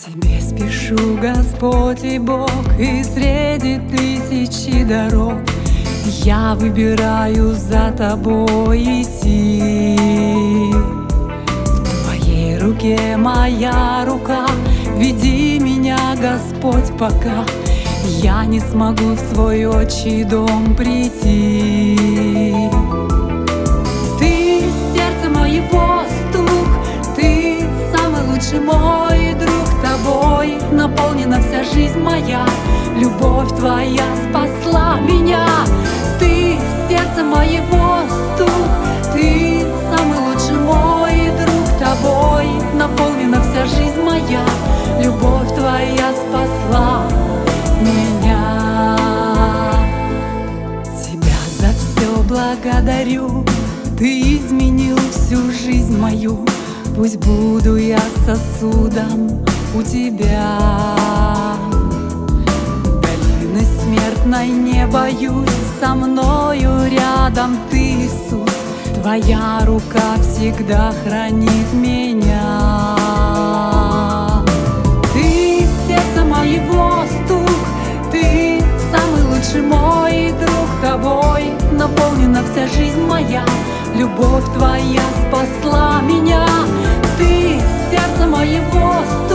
Тебе спешу, Господь и Бог, и среди тысячи дорог я выбираю за тобой идти. В твоей руке моя рука, веди меня, Господь, пока я не смогу в свой отчий дом прийти. Ты сердце моего стук, ты самый лучший мой друг. Тобой наполнена вся жизнь моя, любовь твоя спасла меня. Ты сердце моего стук, ты самый лучший мой друг. Тобой наполнена вся жизнь моя, любовь твоя спасла меня. Тебя за все благодарю, ты изменил всю жизнь мою. Пусть буду я сосудом у тебя. Долины смертной не боюсь, со мною рядом ты, Иисус. Твоя рука всегда хранит меня. Ты сердце моего стук, ты самый лучший мой друг. Тобой наполнена вся жизнь моя, любовь твоя спасла меня. Ты сердце моего стук,